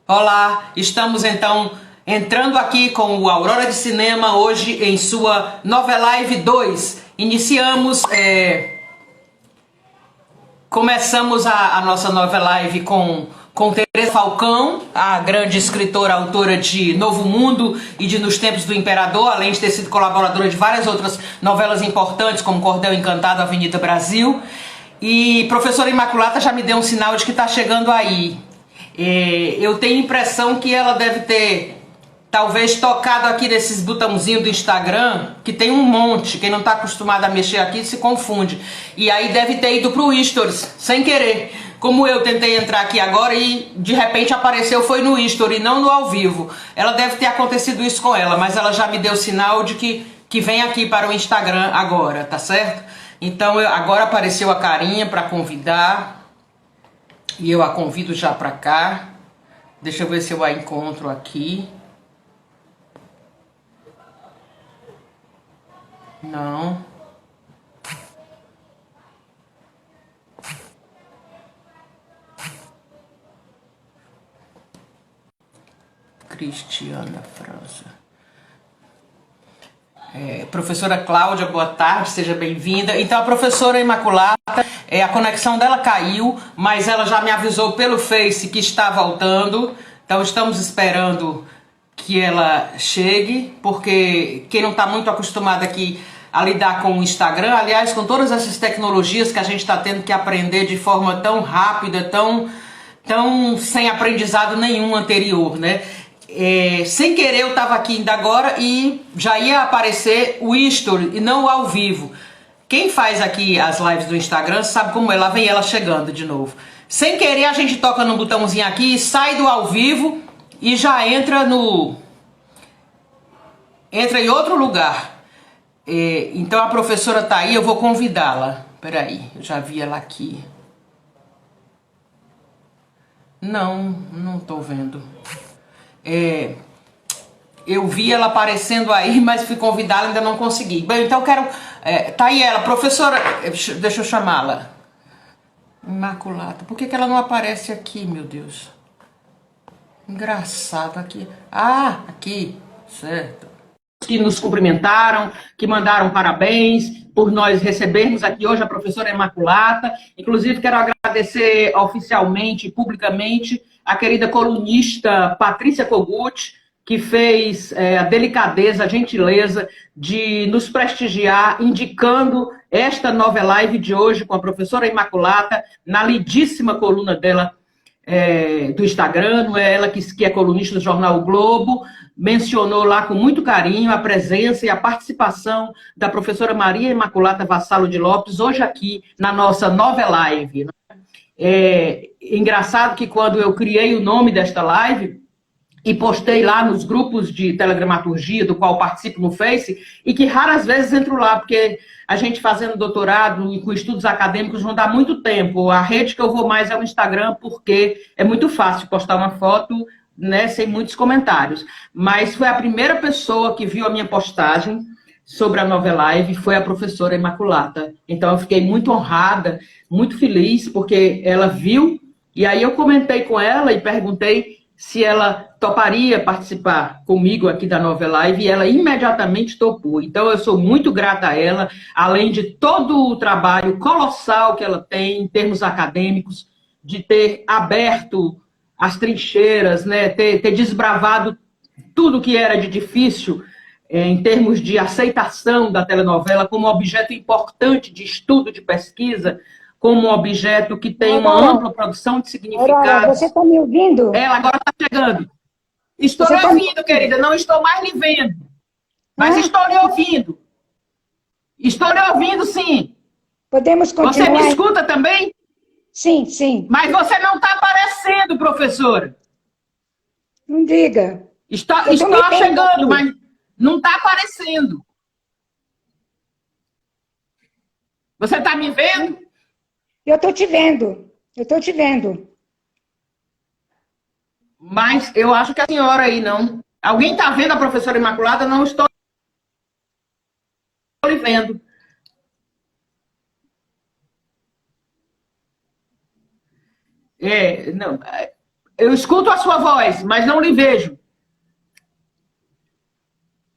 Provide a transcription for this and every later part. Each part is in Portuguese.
Olá, estamos então entrando aqui com o Aurora de Cinema hoje em sua Novelive 2. Iniciamos, começamos a nossa Novelive com Teresa Falcão, a grande escritora, autora de Novo Mundo e de Nos Tempos do Imperador, além de ter sido colaboradora de várias outras novelas importantes, como Cordel Encantado, Avenida Brasil. E professora Imaculata já me deu um sinal de que está chegando aí. Eu tenho a impressão que ela deve ter talvez tocado aqui nesses botãozinhos do Instagram, que tem um monte. Quem não está acostumado a mexer aqui se confunde. E aí deve ter ido pro Stories, sem querer. Como eu tentei entrar aqui agora e de repente apareceu, foi no Story, não no ao vivo. Ela deve ter acontecido isso com ela, mas ela já me deu sinal de que vem aqui para o Instagram agora, tá certo? Então agora apareceu a carinha para convidar. E eu a convido já para cá. Deixa eu ver se eu a encontro aqui. Não. Cristiana França. Professora Cláudia, boa tarde, seja bem-vinda. Então a professora Imaculata, a conexão dela caiu, mas ela já me avisou pelo Face que está voltando. Então estamos esperando que ela chegue, porque quem não está muito acostumado aqui a lidar com o Instagram, aliás, com todas essas tecnologias que a gente está tendo que aprender de forma tão rápida, tão sem aprendizado nenhum anterior, né? Sem querer eu estava aqui ainda agora e já ia aparecer o history e não o ao vivo. Quem faz aqui as lives do Instagram sabe como é, lá vem ela chegando de novo. Sem querer a gente toca no botãozinho aqui, sai do ao vivo e já entra em outro lugar. Então a professora tá aí, eu vou convidá-la. Peraí, eu já vi ela aqui. Não tô vendo. Eu vi ela aparecendo aí, mas fui convidá-la e ainda não consegui. Bem, então eu quero... tá aí ela, professora... Deixa eu chamá-la. Imaculata. Por que ela não aparece aqui, meu Deus? Engraçado aqui. Ah, aqui. Certo. Que nos cumprimentaram, que mandaram parabéns por nós recebermos aqui hoje a professora Imaculata. Inclusive, quero agradecer oficialmente, publicamente, a querida colunista Patrícia Kogut, que fez a delicadeza, a gentileza de nos prestigiar, indicando esta Novelive de hoje com a professora Imaculata, na lindíssima coluna dela do Instagram, não é ela que é colunista do jornal o Globo, mencionou lá com muito carinho a presença e a participação da professora Maria Imaculata Vassalo de Lopes, hoje aqui na nossa Novelive. É engraçado que quando eu criei o nome desta live e postei lá nos grupos de telegramaturgia, do qual participo no Face, e que raras vezes entro lá, porque a gente fazendo doutorado e com estudos acadêmicos não dá muito tempo. A rede que eu vou mais é o Instagram, porque é muito fácil postar uma foto, né, sem muitos comentários. Mas foi a primeira pessoa que viu a minha postagem sobre a Novelive, foi a professora Imaculata. Então eu fiquei muito honrada, muito feliz, porque ela viu, e aí eu comentei com ela e perguntei se ela toparia participar comigo aqui da Novelive, e ela imediatamente topou. Então eu sou muito grata a ela, além de todo o trabalho colossal que ela tem em termos acadêmicos, de ter aberto as trincheiras, né, ter desbravado tudo que era de difícil em termos de aceitação da telenovela como objeto importante de estudo, de pesquisa, como um objeto que tem uma Aurora, ampla produção de Aurora, significados. você está me ouvindo? Ela agora está chegando. Estou Você lhe está me ouvindo, ouvindo? querida. Não estou mais lhe vendo. Mas Ah, estou lhe ouvindo. Estou lhe ouvindo, sim. podemos Você me continuar? escuta também? Sim, sim. Mas você não está aparecendo, professora. Não diga. Eu estou me Está vendo chegando, aqui. mas não está aparecendo. Você está me vendo? Eu estou te vendo. Eu estou te vendo. Mas eu acho que a senhora aí não. Alguém está vendo a professora Imaculada? Não estou lhe vendo. Não. Eu escuto a sua voz, mas não lhe vejo.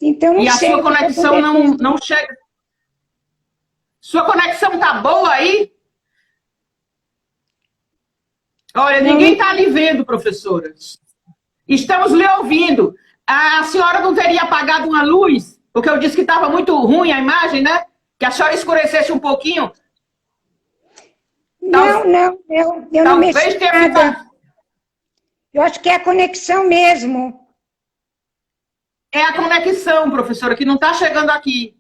Então, não E a sei sua o que está conexão acontecendo. não chega. Sua conexão tá boa aí? Olha, Não, ninguém está lhe vendo, professora. Estamos lhe ouvindo. A senhora não teria apagado uma luz? Porque eu disse que estava muito ruim a imagem, né? Que a senhora escurecesse um pouquinho. eu não mexi Talvez tenha nada. ficado. Eu acho que é a conexão mesmo. É a conexão, professora, que não está chegando aqui.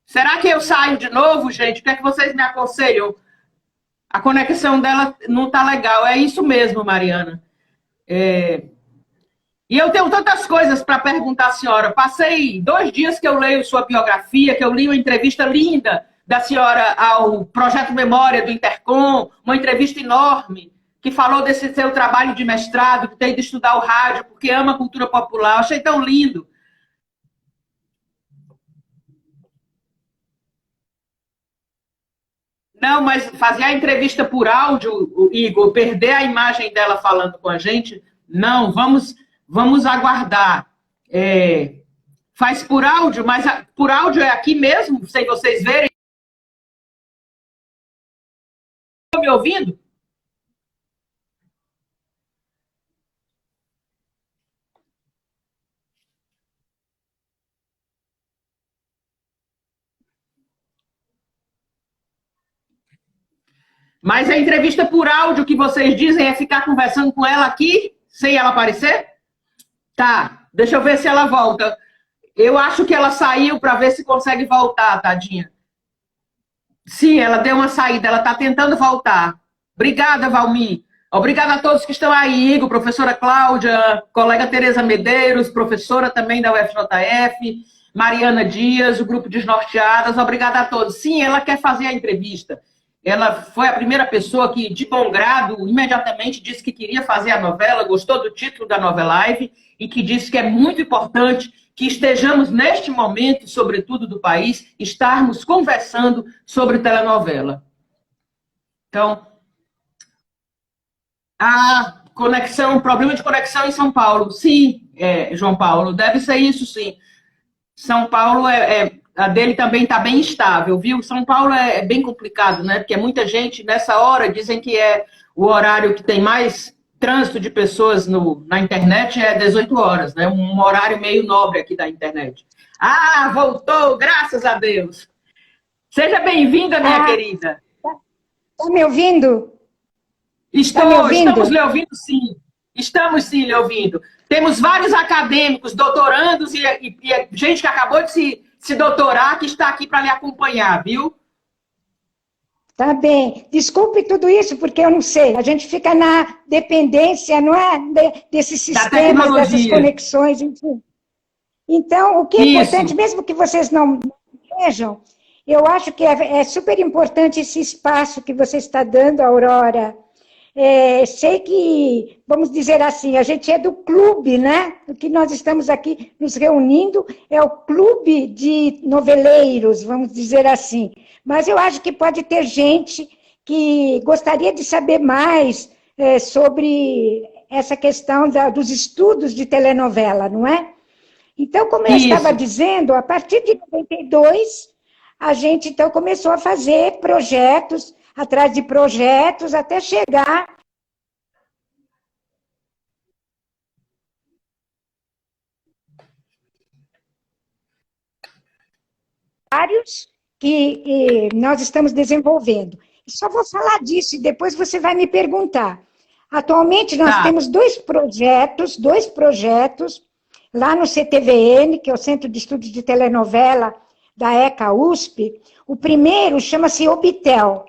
Será que eu saio de novo, gente? O que é que vocês me aconselham? A conexão dela não está legal. É isso mesmo, Mariana. E eu tenho tantas coisas para perguntar à senhora. Passei 2 dias que eu leio sua biografia, que eu li uma entrevista linda da senhora ao Projeto Memória do Intercom, uma entrevista enorme, que falou desse seu trabalho de mestrado, que tem de estudar o rádio, porque ama a cultura popular. Eu achei tão lindo. Não, mas fazer a entrevista por áudio, Igor, perder a imagem dela falando com a gente, não, vamos aguardar. Faz por áudio, mas por áudio é aqui mesmo, sem vocês verem. Estão me ouvindo? Mas a entrevista por áudio que vocês dizem é ficar conversando com ela aqui, sem ela aparecer? Tá, deixa eu ver se ela volta. Eu acho que ela saiu para ver se consegue voltar, tadinha. Sim, ela deu uma saída, ela está tentando voltar. Obrigada, Valmir. Obrigada a todos que estão aí, Igor, professora Cláudia, colega Tereza Medeiros, professora também da UFJF, Mariana Dias, o grupo Desnorteadas. Obrigada a todos. Sim, ela quer fazer a entrevista. Ela foi a primeira pessoa que, de bom grado, imediatamente disse que queria fazer a novela, gostou do título da Novelive e que disse que é muito importante que estejamos, neste momento, sobretudo do país, estarmos conversando sobre telenovela. Então, a conexão, problema de conexão em São Paulo. Sim, João Paulo, deve ser isso, sim. São Paulo, a dele também está bem estável, viu? São Paulo é bem complicado, né? Porque muita gente, nessa hora, dizem que é o horário que tem mais trânsito de pessoas na internet, é 18 horas, né? Um horário meio nobre aqui da internet. Ah, voltou, graças a Deus. Seja bem-vinda, minha querida. Está me ouvindo? Estamos lhe ouvindo, sim. Estamos, sim, lhe ouvindo. Temos vários acadêmicos, doutorandos e gente que acabou de se doutorar que está aqui para lhe acompanhar, viu? Tá bem. Desculpe tudo isso, porque eu não sei. A gente fica na dependência, não é? Desses sistemas, dessas conexões, enfim. Então, o que é importante, mesmo que vocês não vejam, eu acho que é super importante esse espaço que você está dando, Aurora. Sei que, vamos dizer assim, a gente é do clube, né? O que nós estamos aqui nos reunindo é o clube de noveleiros, vamos dizer assim. Mas eu acho que pode ter gente que gostaria de saber mais sobre essa questão dos estudos de telenovela, não é? Então, como eu estava dizendo, a partir de 92, a gente então começou a fazer projetos, atrás de projetos, até chegar vários que nós estamos desenvolvendo. Só vou falar disso e depois você vai me perguntar. Atualmente nós temos dois projetos lá no CTVN, que é o Centro de Estudos de Telenovela da ECA USP. O primeiro chama-se Obtel,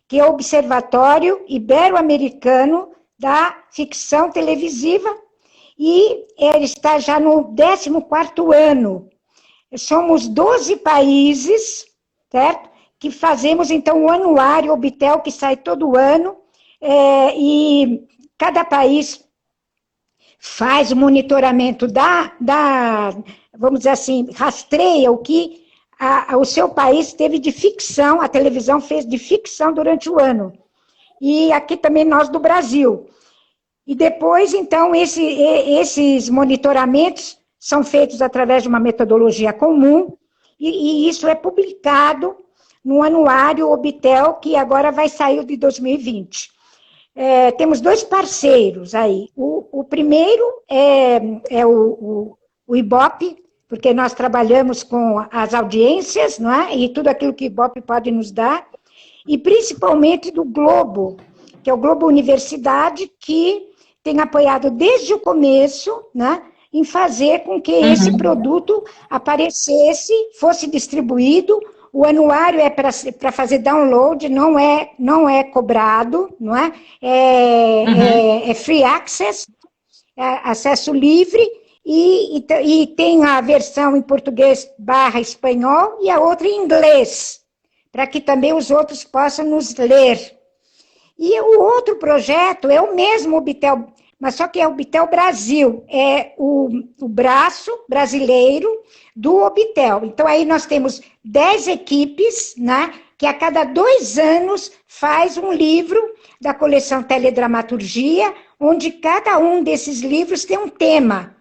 que é o Observatório Ibero-Americano da Ficção Televisiva, e ele está já no 14º ano. Somos 12 países, certo? Que fazemos, então, o anuário Obtel, que sai todo ano, e cada país faz o monitoramento vamos dizer assim, rastreia o que o seu país teve de ficção, a televisão fez de ficção durante o ano. E aqui também nós do Brasil. E depois, então, esses monitoramentos são feitos através de uma metodologia comum, e isso é publicado no anuário Obtel, que agora vai sair de 2020. Temos dois parceiros aí. O primeiro é o Ibope, porque nós trabalhamos com as audiências, não é? E tudo aquilo que o Ibope pode nos dar, e principalmente do Globo, que é o Globo Universidade, que tem apoiado desde o começo, né, em fazer com que esse produto aparecesse, fosse distribuído. O anuário é para fazer download, não é cobrado, não é? É free access, acesso livre, e tem a versão em português / espanhol e a outra em inglês, para que também os outros possam nos ler. E o outro projeto é o mesmo Obtel, mas só que é o Obtel Brasil, é o braço brasileiro do Obtel. Então, aí nós temos 10 equipes, né, que a cada 2 anos faz um livro da coleção Teledramaturgia, onde cada um desses livros tem um tema.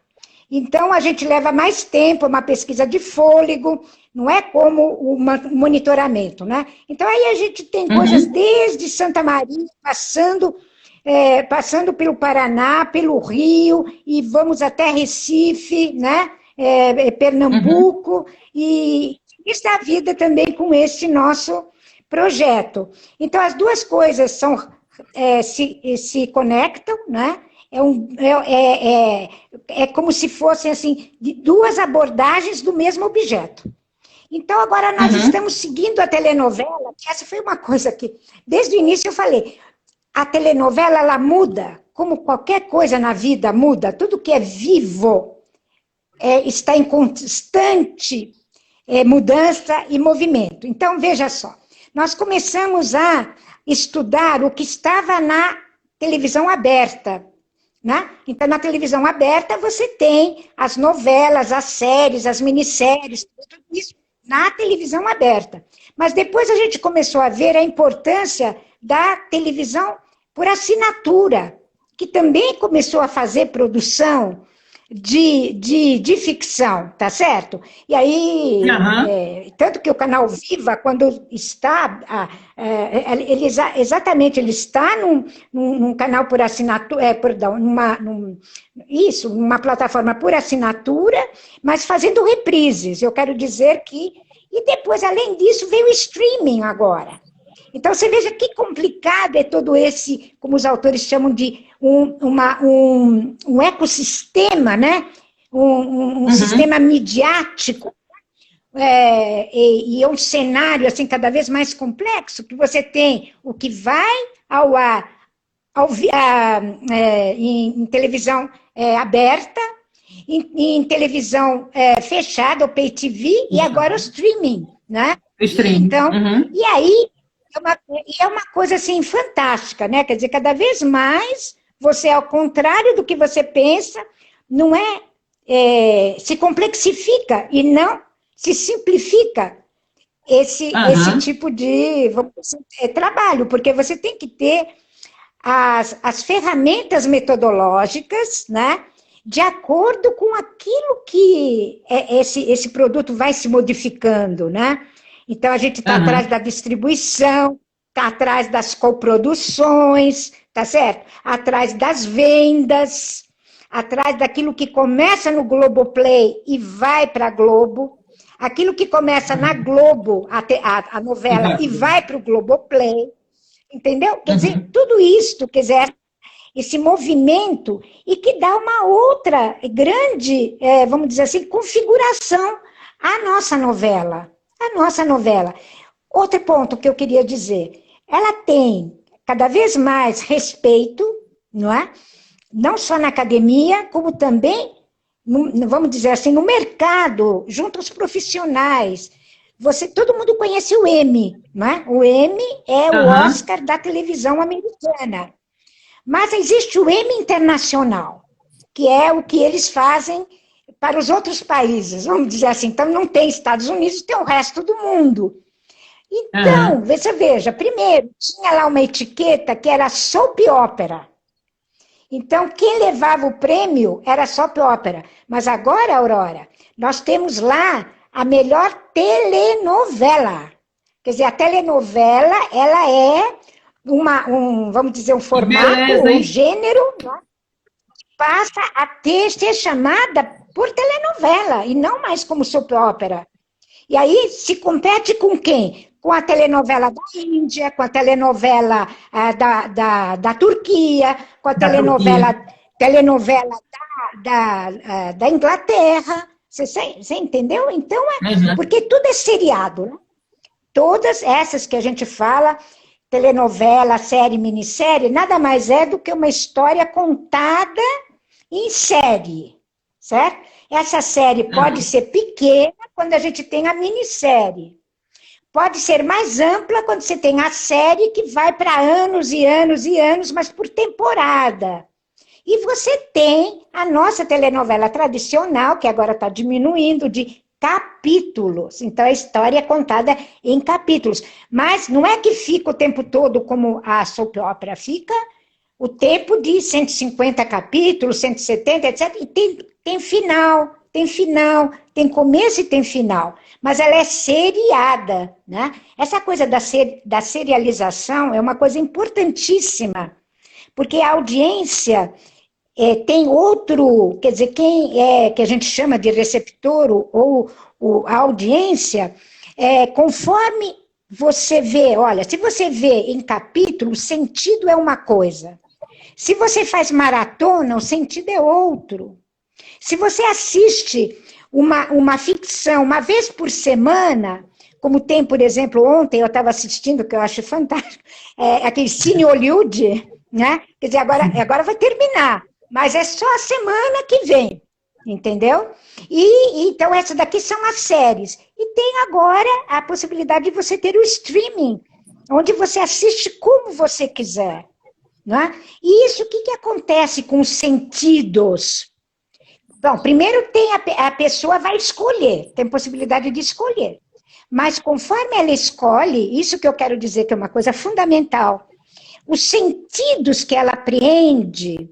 Então, a gente leva mais tempo, uma pesquisa de fôlego, não é como o monitoramento, né? Então, aí a gente tem coisas desde Santa Maria, passando pelo Paraná, pelo Rio, e vamos até Recife, né? Pernambuco, e está a vida também com esse nosso projeto. Então, as duas coisas se conectam, né? É como se fossem assim, de duas abordagens do mesmo objeto. Então, agora nós estamos seguindo a telenovela, que essa foi uma coisa que, desde o início eu falei, a telenovela, ela muda, como qualquer coisa na vida muda, tudo que é vivo está em constante mudança e movimento. Então, veja só, nós começamos a estudar o que estava na televisão aberta, né? Então, na televisão aberta, você tem as novelas, as séries, as minisséries, tudo isso na televisão aberta. Mas depois a gente começou a ver a importância da televisão por assinatura, que também começou a fazer produção de ficção, tá certo? E aí, tanto que o canal Viva, quando está, ele está num canal por assinatura, numa plataforma por assinatura, mas fazendo reprises, eu quero dizer que, e depois, além disso, veio o streaming agora. Então, você veja que complicado é todo esse, como os autores chamam de um ecossistema, né? Um sistema midiático, e é um cenário assim, cada vez mais complexo, que você tem o que vai ao ar em televisão aberta, em televisão fechada, o pay TV, e agora o streaming, né? Então, e aí, é uma coisa assim fantástica, né? Quer dizer, cada vez mais você, ao contrário do que você pensa, não se complexifica e não se simplifica esse tipo de trabalho, porque você tem que ter as ferramentas metodológicas, né? De acordo com aquilo que esse produto vai se modificando, né? Então, a gente está atrás da distribuição, está atrás das coproduções, tá certo? Atrás das vendas, atrás daquilo que começa no Globoplay e vai para a Globo, aquilo que começa na Globo, a novela, e vai para o Globoplay, entendeu? Quer dizer, tudo isso, quer dizer, esse movimento, e que dá uma outra grande, vamos dizer assim, configuração à nossa novela. A nossa novela. Outro ponto que eu queria dizer, ela tem cada vez mais respeito, não é? Não só na academia, como também, vamos dizer assim, no mercado, junto aos profissionais. Todo mundo conhece o Emmy, não é? O Emmy é o Oscar da televisão americana. Mas existe o Emmy internacional, que é o que eles fazem para os outros países, vamos dizer assim. Então, não tem Estados Unidos, tem o resto do mundo. Então, você veja, primeiro, tinha lá uma etiqueta que era soap opera. Então, quem levava o prêmio era soap opera. Mas agora, Aurora, nós temos lá a melhor telenovela. Quer dizer, a telenovela, ela é vamos dizer, um formato, beleza, um gênero, né? Passa a ser chamada por telenovela, e não mais como soap opera. E aí se compete com quem? Com a telenovela da Índia, com a telenovela da Turquia, com a telenovela da Inglaterra. Você entendeu? Então, porque tudo é seriado, né? Todas essas que a gente fala, telenovela, série, minissérie, nada mais é do que uma história contada em série, certo? Essa série pode ser pequena quando a gente tem a minissérie. Pode ser mais ampla quando você tem a série que vai para anos e anos e anos, mas por temporada. E você tem a nossa telenovela tradicional, que agora está diminuindo, de capítulos. Então, a história é contada em capítulos. Mas não é que fica o tempo todo como a soap opera fica, o tempo de 150 capítulos, 170, etc. E tem final, tem começo e tem final. Mas ela é seriada, né? Essa coisa da serialização é uma coisa importantíssima, porque a audiência tem outro, quer dizer, quem é que a gente chama de receptor ou a audiência, conforme você vê, olha, se você vê em capítulo, o sentido é uma coisa. Se você faz maratona, o sentido é outro. Se você assiste uma ficção uma vez por semana, como tem, por exemplo, ontem eu estava assistindo, que eu acho fantástico, aquele Cine Hollywood, né? Quer dizer, agora vai terminar, mas é só a semana que vem, entendeu? Então, essas daqui são as séries. E tem agora a possibilidade de você ter o streaming, onde você assiste como você quiser. Né? E isso, o que acontece com os sentidos? Bom, primeiro a pessoa vai escolher, tem possibilidade de escolher. Mas conforme ela escolhe, isso que eu quero dizer que é uma coisa fundamental, os sentidos que ela apreende,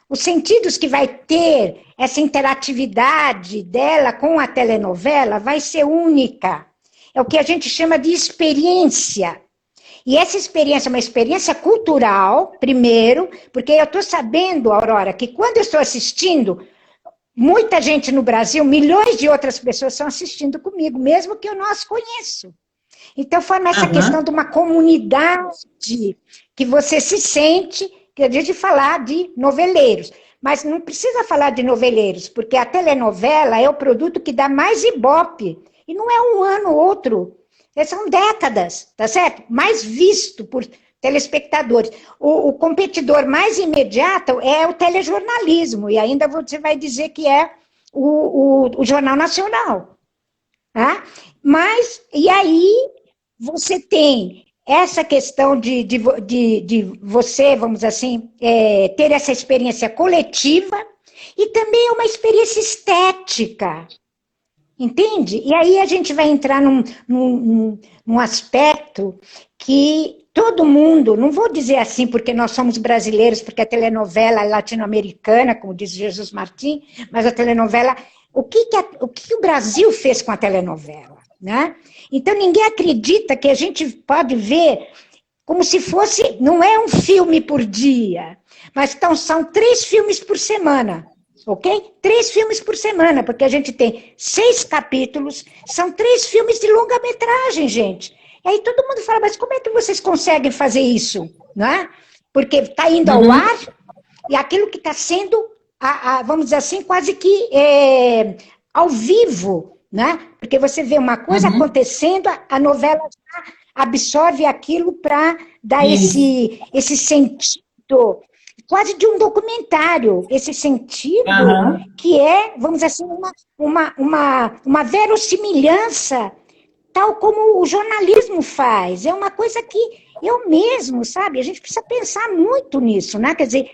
os sentidos que vai ter essa interatividade dela com a telenovela vai ser única. É o que a gente chama de experiência. E essa experiência é uma experiência cultural, primeiro, porque eu estou sabendo, Aurora, que quando eu estou assistindo, muita gente no Brasil, milhões de outras pessoas estão assistindo comigo, mesmo que eu não as conheço. Então, forma essa questão de uma comunidade que você se sente, que a gente falar de noveleiros. Mas não precisa falar de noveleiros, porque a telenovela é o produto que dá mais ibope. E não é um ano ou outro. São décadas, tá certo? Mais visto por telespectadores. O competidor mais imediato é o telejornalismo, e ainda você vai dizer que é o Jornal Nacional. Tá? Mas, e aí, você tem essa questão de você, vamos assim, ter essa experiência coletiva, e também uma experiência estética. Entende? E aí a gente vai entrar num aspecto que todo mundo, não vou dizer assim porque nós somos brasileiros, porque a telenovela é latino-americana, como diz Jesus Martins, mas a telenovela, o que o Brasil fez com a telenovela? Né? Então ninguém acredita que a gente pode ver como se fosse, não é um filme por dia, mas então são 3 filmes por semana. Ok? 3 filmes por semana, porque a gente tem 6 capítulos, são 3 filmes de longa-metragem, gente. E aí todo mundo fala, mas como é que vocês conseguem fazer isso? Não é? Porque está indo ao ar, e aquilo que está sendo, vamos dizer assim, quase que ao vivo, né? Porque você vê uma coisa acontecendo, a novela já absorve aquilo para dar esse sentido quase de um documentário, esse sentido que é, vamos dizer assim, uma verossimilhança, tal como o jornalismo faz. É uma coisa que eu mesmo, sabe, a gente precisa pensar muito nisso, né? Quer dizer,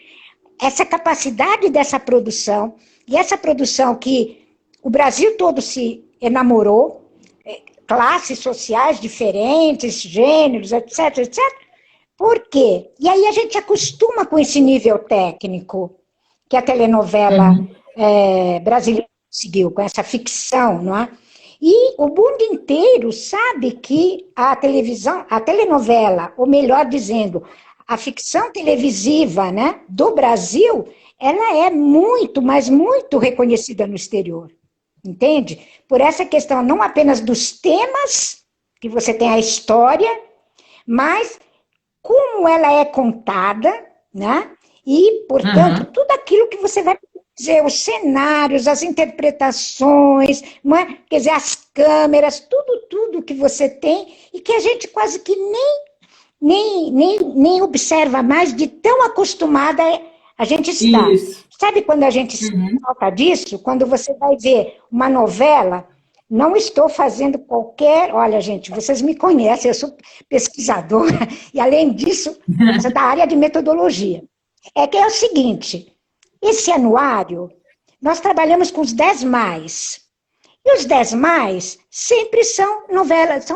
essa capacidade dessa produção, e essa produção que o Brasil todo se enamorou, classes sociais diferentes, gêneros, etc., etc., Por quê? E aí a gente acostuma com esse nível técnico que a telenovela brasileira conseguiu, com essa ficção, não é? E o mundo inteiro sabe que a televisão, a telenovela, ou melhor dizendo, a ficção televisiva, né, do Brasil, ela é muito, mas muito reconhecida no exterior, entende? Por essa questão não apenas dos temas, que você tem a história, mas como ela é contada, né? E, portanto, tudo aquilo que você vai dizer, os cenários, as interpretações, não é? Quer dizer, as câmeras, tudo que você tem e que a gente quase que nem observa mais de tão acostumada a gente está. Isso. Sabe quando a gente se falta disso? Quando você vai ver uma novela, não estou fazendo qualquer... Olha, gente, vocês me conhecem, eu sou pesquisadora, e além disso, eu sou da área de metodologia. É que é o seguinte, esse anuário, nós trabalhamos com os 10 mais. E os 10 mais sempre são novelas,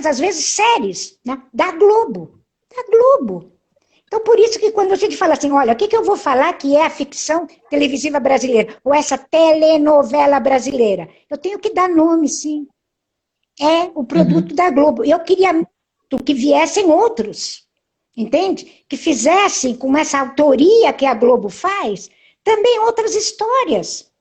às vezes séries, né? Da Globo. Da Globo. Então, por isso que quando a gente fala assim, olha, o que eu vou falar que é a ficção televisiva brasileira, ou essa telenovela brasileira? Eu tenho que dar nome, sim. É o produto da Globo. Eu queria muito que viessem outros, entende? Que fizessem, com essa autoria que a Globo faz, também outras histórias.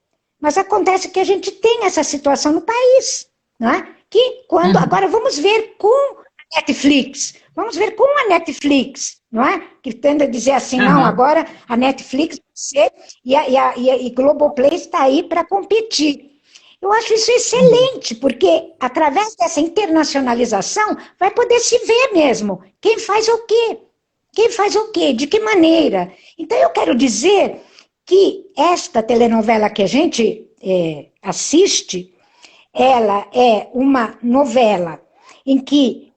Mas acontece que a gente tem essa situação no país, não é? Que quando... Agora vamos ver com a Netflix. Vamos ver com a Netflix, não é? Que tende a dizer assim, não, agora a Netflix e Globoplay está aí para competir. Eu acho isso excelente, porque através dessa internacionalização vai poder se ver mesmo quem faz o quê. Quem faz o quê? De que maneira? Então eu quero dizer que esta telenovela que a gente assiste, ela é uma novela em que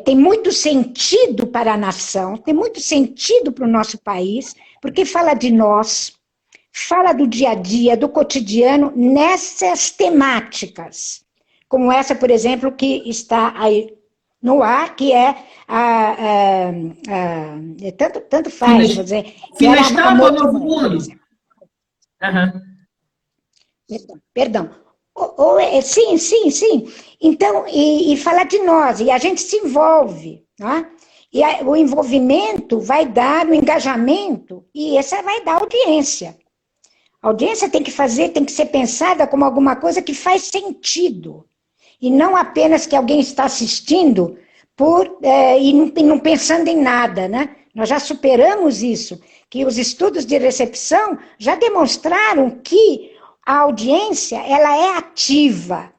tem muito sentido para a nação, tem muito sentido para o nosso país, porque fala de nós, fala do dia a dia, do cotidiano, nessas temáticas. Como essa, por exemplo, que está aí no ar, que é tanto faz, vou dizer... Fina Estampa ou Novo Mundo? Perdão. Sim. Então, e falar de nós, e a gente se envolve, né? E o envolvimento vai dar o engajamento, e essa vai dar audiência. A audiência tem que ser pensada como alguma coisa que faz sentido, e não apenas que alguém está assistindo e não pensando em nada, né? Nós já superamos isso, que os estudos de recepção já demonstraram que a audiência, ela é ativa.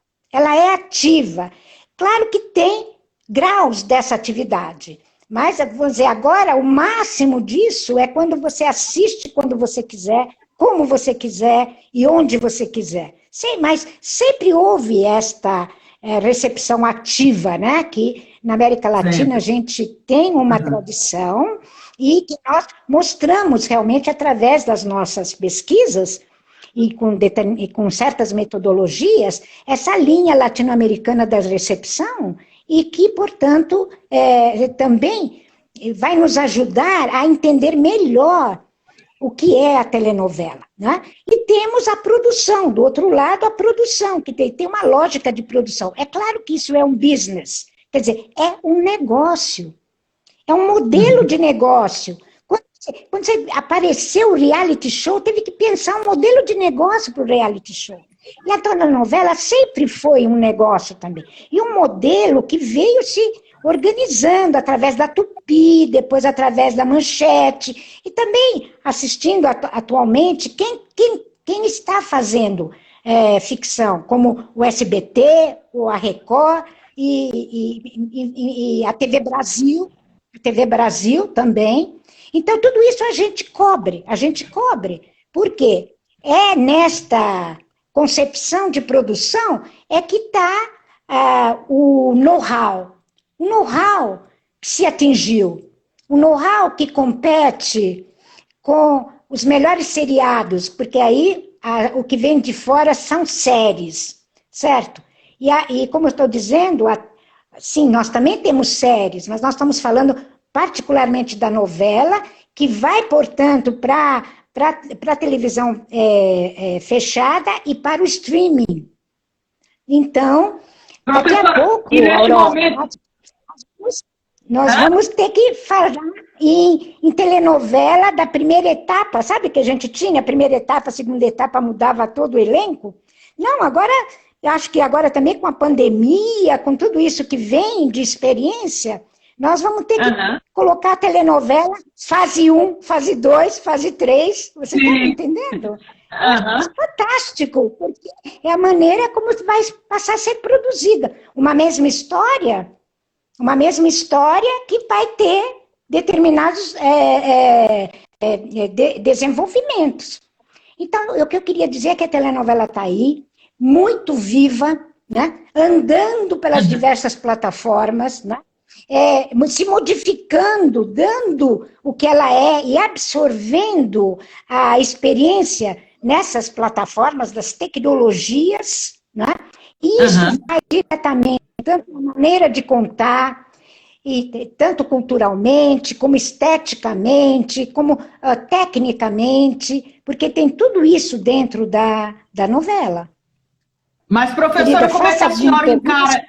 Claro que tem graus dessa atividade, mas, vamos dizer, agora o máximo disso é quando você assiste quando você quiser, como você quiser e onde você quiser. Mas sempre houve esta recepção ativa, né? Que na América Latina a gente tem uma tradição e que nós mostramos realmente através das nossas pesquisas e com certas metodologias, essa linha latino-americana da recepção, e que, portanto, também vai nos ajudar a entender melhor o que é a telenovela, né? E temos a produção, do outro lado, a produção, que tem uma lógica de produção. É claro que isso é um business, quer dizer, é um negócio, é um modelo de negócio. Quando apareceu o reality show, teve que pensar um modelo de negócio para o reality show. E a telenovela sempre foi um negócio também. E um modelo que veio se organizando através da Tupi, depois através da Manchete, e também assistindo atualmente quem está fazendo ficção, como o SBT, ou a Record, e a TV Brasil também. Então, tudo isso a gente cobre. Por quê? É nesta concepção de produção que está o know-how. O know-how que se atingiu. O know-how que compete com os melhores seriados, porque aí o que vem de fora são séries, certo? E como eu estou dizendo, sim, nós também temos séries, mas nós estamos falando particularmente da novela, que vai, portanto, para a televisão fechada e para o streaming. Então, daqui a pouco, e nesse momento... nós vamos ter que falar em telenovela da primeira etapa, sabe que a gente tinha? A primeira etapa, a segunda etapa mudava todo o elenco? Não, agora, eu acho que agora também com a pandemia, com tudo isso que vem de experiência, nós vamos ter que colocar a telenovela fase 1, fase 2, fase 3, você está entendendo? É fantástico, porque é a maneira como vai passar a ser produzida. Uma mesma história que vai ter determinados desenvolvimentos. Então, o que eu queria dizer é que a telenovela está aí, muito viva, né? Andando pelas diversas plataformas, né? Se modificando, dando o que ela é e absorvendo a experiência nessas plataformas das tecnologias, né? E isso vai diretamente, tanto na maneira de contar, e tanto culturalmente, como esteticamente, como tecnicamente, porque tem tudo isso dentro da novela. Mas, professora, como é que a senhora encara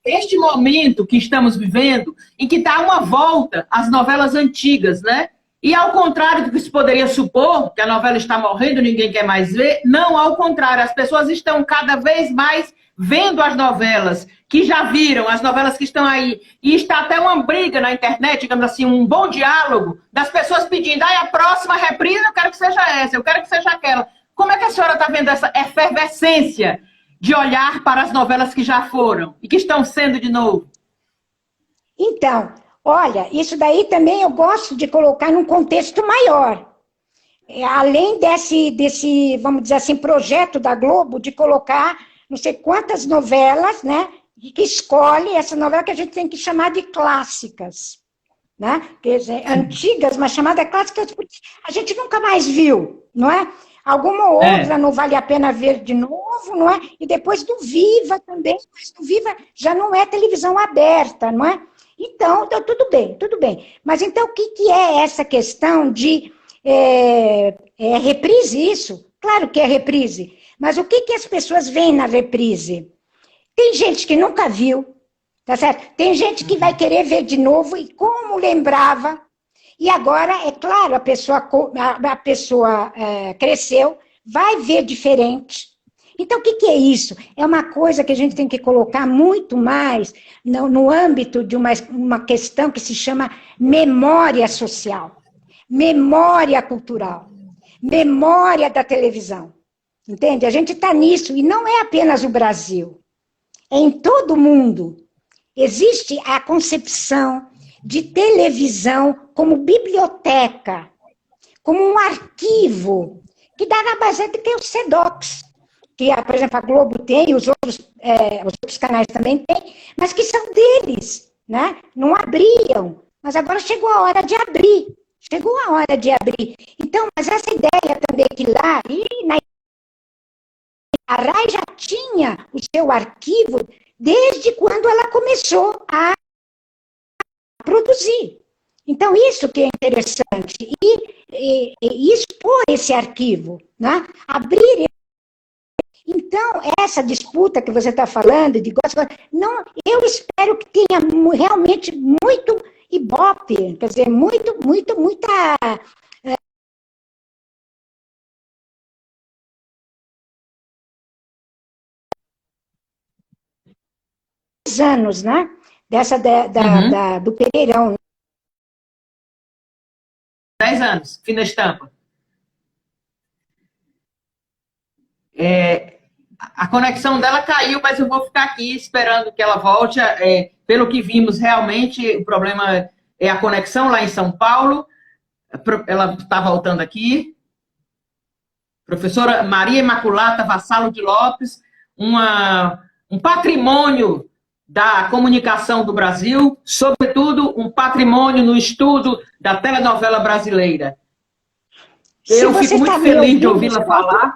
este momento que estamos vivendo, em que está uma volta às novelas antigas, né? E ao contrário do que se poderia supor, que a novela está morrendo, ninguém quer mais ver, não, ao contrário, as pessoas estão cada vez mais vendo as novelas, que já viram, as novelas que estão aí, e está até uma briga na internet, digamos assim, um bom diálogo, das pessoas pedindo, a próxima reprise eu quero que seja essa, eu quero que seja aquela. Como é que a senhora está vendo essa efervescência de olhar para as novelas que já foram e que estão sendo de novo? Então, olha, isso daí também eu gosto de colocar num contexto maior. Além desse, vamos dizer assim, projeto da Globo de colocar não sei quantas novelas, né, que escolhe essa novela que a gente tem que chamar de clássicas, né? Quer dizer, antigas, mas chamadas clássicas porque a gente nunca mais viu, não é? Alguma outra não vale a pena ver de novo, não é? E depois do Viva também, mas do Viva já não é televisão aberta, não é? Então, tudo bem, tudo bem. Mas então, o que é essa questão de reprise isso? Claro que é reprise. Mas o que as pessoas veem na reprise? Tem gente que nunca viu, tá certo? Tem gente que vai querer ver de novo e como lembrava. E agora, é claro, a pessoa cresceu, vai ver diferente. Então, o que é isso? É uma coisa que a gente tem que colocar muito mais no âmbito de uma questão que se chama memória social, memória cultural, memória da televisão. Entende? A gente está nisso, e não é apenas o Brasil. É em todo o mundo. Existe a concepção de televisão como biblioteca, como um arquivo, que dá na base do que o SEDOX, que, por exemplo, a Globo tem, os outros canais também têm, mas que são deles, né? Não abriam, mas agora chegou a hora de abrir. Chegou a hora de abrir. Então, mas essa ideia também que lá, a RAI já tinha o seu arquivo desde quando ela começou a produzir. Então, isso que é interessante. E expor esse arquivo, né? Abrir. Então, essa disputa que você está falando, de gosto, não, eu espero que tenha realmente muito ibope, quer dizer, muita anos, né? Do Pereirão. 10 anos, fim da estampa. A conexão dela caiu, mas eu vou ficar aqui esperando que ela volte. Pelo que vimos, realmente, o problema é a conexão lá em São Paulo. Ela está voltando aqui. Professora Maria Imaculata Vassalo de Lopes, um patrimônio da comunicação do Brasil, sobretudo um patrimônio no estudo da telenovela brasileira. Eu fico muito feliz de ouvi-la falar.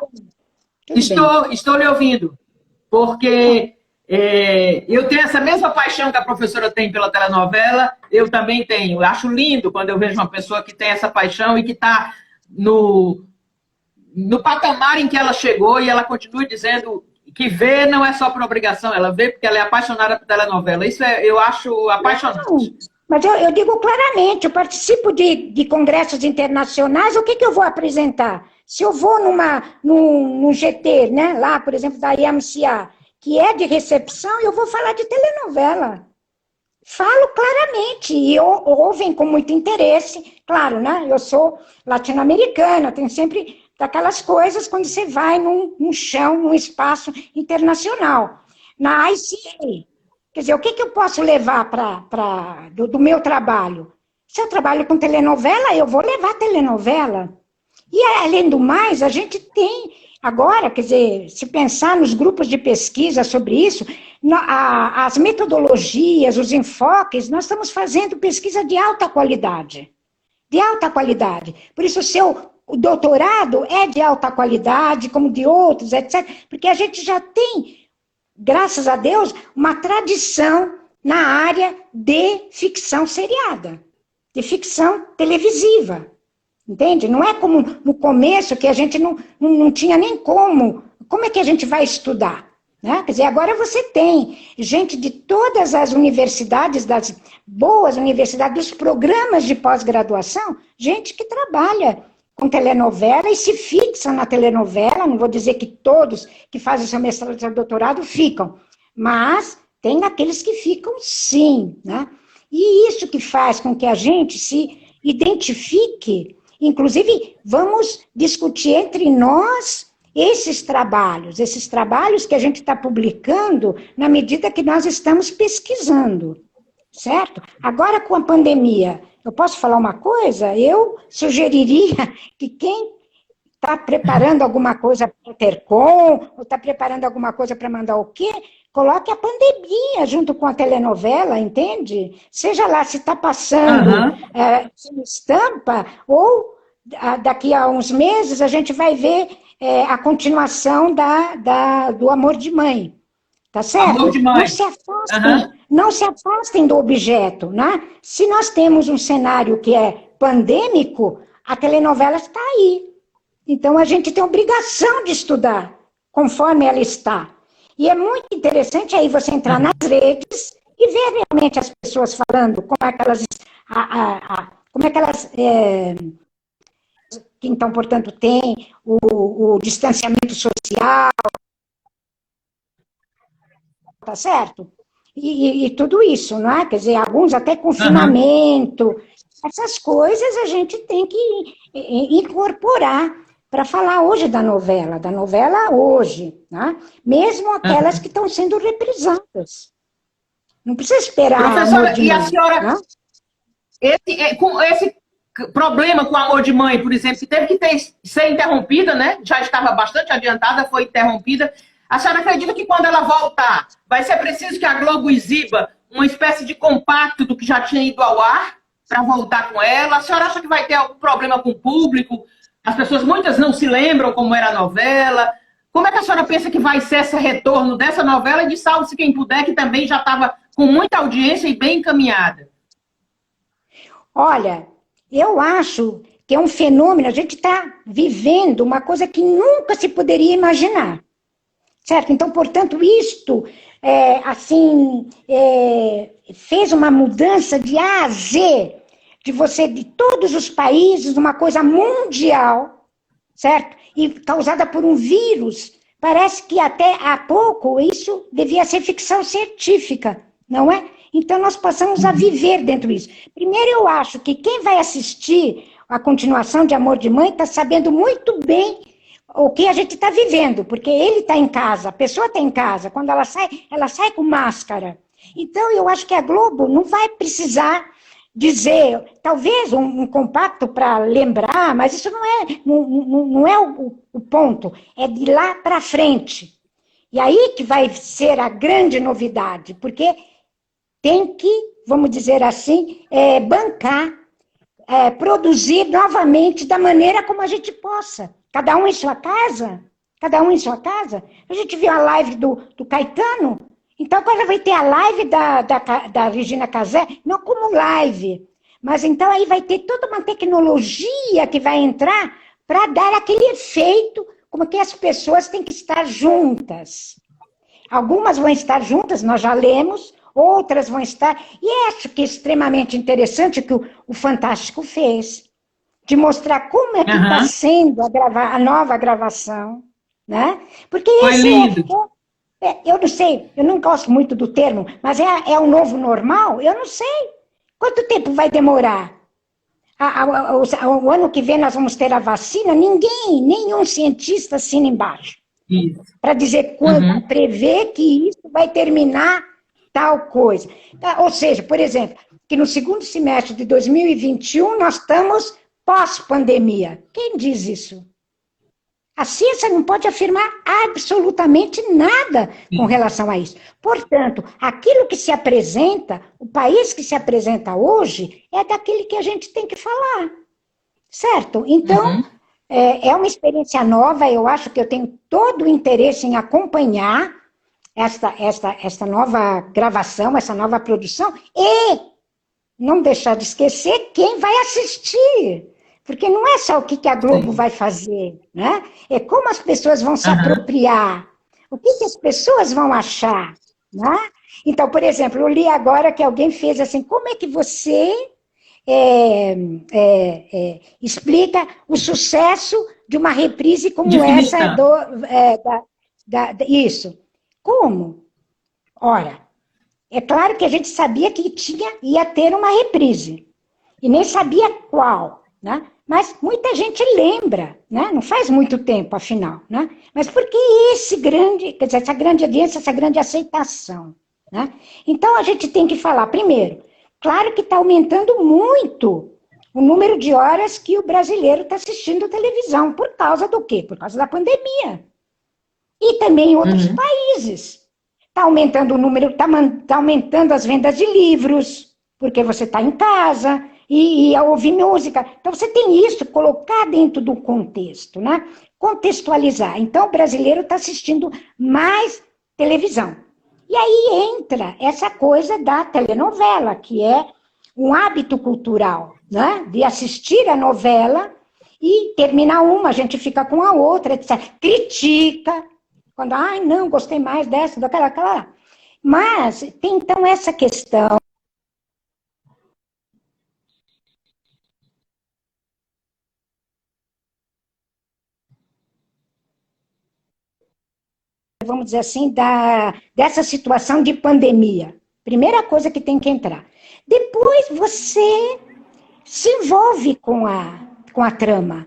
Estou lhe ouvindo, porque Eu tenho essa mesma paixão que a professora tem pela telenovela, eu também tenho. Eu acho lindo quando eu vejo uma pessoa que tem essa paixão e que está no patamar em que ela chegou e ela continua dizendo que vê não é só por obrigação, ela vê porque ela é apaixonada por telenovela. Isso eu acho apaixonante. Não, mas eu digo claramente, eu participo de congressos internacionais, o que eu vou apresentar? Se eu vou num GT, né, lá, por exemplo, da IMCA, que é de recepção, eu vou falar de telenovela. Falo claramente, e ouvem com muito interesse. Claro, né? Eu sou latino-americana, tem sempre aquelas coisas quando você vai num chão, num espaço internacional. Na ICA, quer dizer, o que eu posso levar do meu trabalho? Se eu trabalho com telenovela, eu vou levar telenovela. E, além do mais, a gente tem agora, quer dizer, se pensar nos grupos de pesquisa sobre isso, as metodologias, os enfoques, nós estamos fazendo pesquisa de alta qualidade. De alta qualidade. Por isso, o doutorado é de alta qualidade, como de outros, etc. Porque a gente já tem, graças a Deus, uma tradição na área de ficção seriada, de ficção televisiva. Entende? Não é como no começo, que a gente não tinha nem como. Como é que a gente vai estudar? Né? Quer dizer, agora você tem gente de todas as universidades, das boas universidades, dos programas de pós-graduação, gente que trabalha com telenovela e se fixa na telenovela. Não vou dizer que todos que fazem seu mestrado e seu doutorado ficam, mas tem aqueles que ficam sim. Né? E isso que faz com que a gente se identifique. Inclusive, vamos discutir entre nós esses trabalhos que a gente está publicando na medida que nós estamos pesquisando, certo? Agora, com a pandemia, eu posso falar uma coisa? Eu sugeriria que quem está preparando alguma coisa para o Intercom, ou está preparando alguma coisa para mandar o quê, coloque a pandemia junto com a telenovela, entende? Seja lá se está passando sem estampa, ou daqui a uns meses a gente vai ver a continuação do Amor de Mãe. Tá certo? Amor de Mãe. Não se afastem do objeto, né? Se nós temos um cenário que é pandêmico, a telenovela está aí. Então a gente tem obrigação de estudar conforme ela está. E é muito interessante aí você entrar nas redes e ver realmente as pessoas falando como é que elas então, portanto, tem o distanciamento social, tá certo? E tudo isso, não é? Quer dizer, alguns até confinamento, essas coisas a gente tem que incorporar para falar hoje da novela hoje, né? Mesmo aquelas que estão sendo reprisadas. Não precisa esperar. Professora, e a senhora, né? Esse problema com o Amor de Mãe, por exemplo, que teve que ser interrompida, né? Já estava bastante adiantada, foi interrompida. A senhora acredita que quando ela voltar, vai ser preciso que a Globo exiba uma espécie de compacto do que já tinha ido ao ar para voltar com ela? A senhora acha que vai ter algum problema com o público? As pessoas, muitas não se lembram como era a novela. Como é que a senhora pensa que vai ser esse retorno dessa novela e de Salve-se Quem Puder, que também já estava com muita audiência e bem encaminhada? Olha, eu acho que é um fenômeno, a gente está vivendo uma coisa que nunca se poderia imaginar. Certo? Então, portanto, isto, fez uma mudança de A a Z, de todos os países, uma coisa mundial, certo? E causada por um vírus. Parece que até há pouco isso devia ser ficção científica, não é? Então, nós passamos a viver dentro disso. Primeiro, eu acho que quem vai assistir a continuação de Amor de Mãe está sabendo muito bem o que a gente está vivendo, porque ele está em casa, a pessoa está em casa, quando ela sai com máscara. Então, eu acho que a Globo não vai precisar dizer, talvez um compacto para lembrar, mas isso não é o ponto, é de lá para frente. E aí que vai ser a grande novidade, porque tem que, vamos dizer assim, bancar, produzir novamente da maneira como a gente possa. Cada um em sua casa. A gente viu a live do Caetano, Então agora vai ter a live da Regina Casé, não como live, mas então aí vai ter toda uma tecnologia que vai entrar para dar aquele efeito, como que as pessoas têm que estar juntas. Algumas vão estar juntas, nós já lemos, outras vão estar... E acho que é extremamente interessante o que o Fantástico fez, de mostrar como é que está sendo a nova gravação, né? Porque foi esse lindo. eu não sei, eu não gosto muito do termo, mas é o novo normal? Eu não sei. Quanto tempo vai demorar? O ano que vem nós vamos ter a vacina? Nenhum cientista assina embaixo. Para dizer quando, prever que isso vai terminar tal coisa. Ou seja, por exemplo, que no segundo semestre de 2021 nós estamos pós-pandemia. Quem diz isso? A ciência não pode afirmar absolutamente nada com relação a isso. Portanto, aquilo que se apresenta, o país que se apresenta hoje, é daquele que a gente tem que falar. Certo? Então, é uma experiência nova, eu acho que eu tenho todo o interesse em acompanhar esta nova gravação, essa nova produção, e não deixar de esquecer quem vai assistir. Porque não é só o que a Globo vai fazer, né? É como as pessoas vão se apropriar, o que as pessoas vão achar, né? Então, por exemplo, eu li agora que alguém fez assim, como é que você explica o sucesso de uma reprise como essa isso? Como? Ora, é claro que a gente sabia que ia ter uma reprise, e nem sabia qual, né? Mas muita gente lembra, né? Não faz muito tempo, afinal, né? Mas por que essa grande audiência, essa grande aceitação, né? Então a gente tem que falar, primeiro, claro que está aumentando muito o número de horas que o brasileiro está assistindo televisão. Por causa do quê? Por causa da pandemia. E também em outros países. Está aumentando o número, está aumentando as vendas de livros, porque você está em casa e ouvir música. Então você tem isso, colocar dentro do contexto, né? Contextualizar. Então o brasileiro está assistindo mais televisão. E aí entra essa coisa da telenovela, que é um hábito cultural, né? De assistir a novela e terminar uma, a gente fica com a outra, etc. Critica, quando, não, gostei mais dessa, daquela. Mas tem então essa questão. Vamos dizer assim, dessa situação de pandemia. Primeira coisa que tem que entrar. Depois você se envolve com a trama,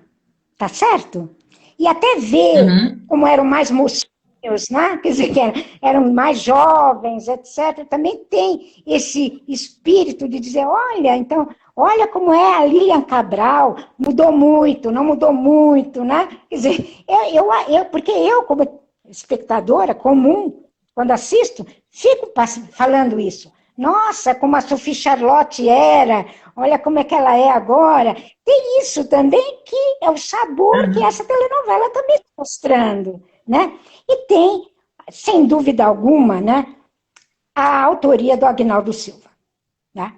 tá certo? E até ver como eram mais mocinhos, né? Quer dizer, que eram mais jovens, etc. Também tem esse espírito de dizer, olha como é a Lilian Cabral, mudou muito, não mudou muito, né? Quer dizer, porque eu, como espectadora comum, quando assisto, fico falando isso. Nossa, como a Sophie Charlotte era, olha como é que ela é agora. Tem isso também que é o sabor que essa telenovela também está mostrando, né? E tem, sem dúvida alguma, né, a autoria do Agnaldo Silva, né?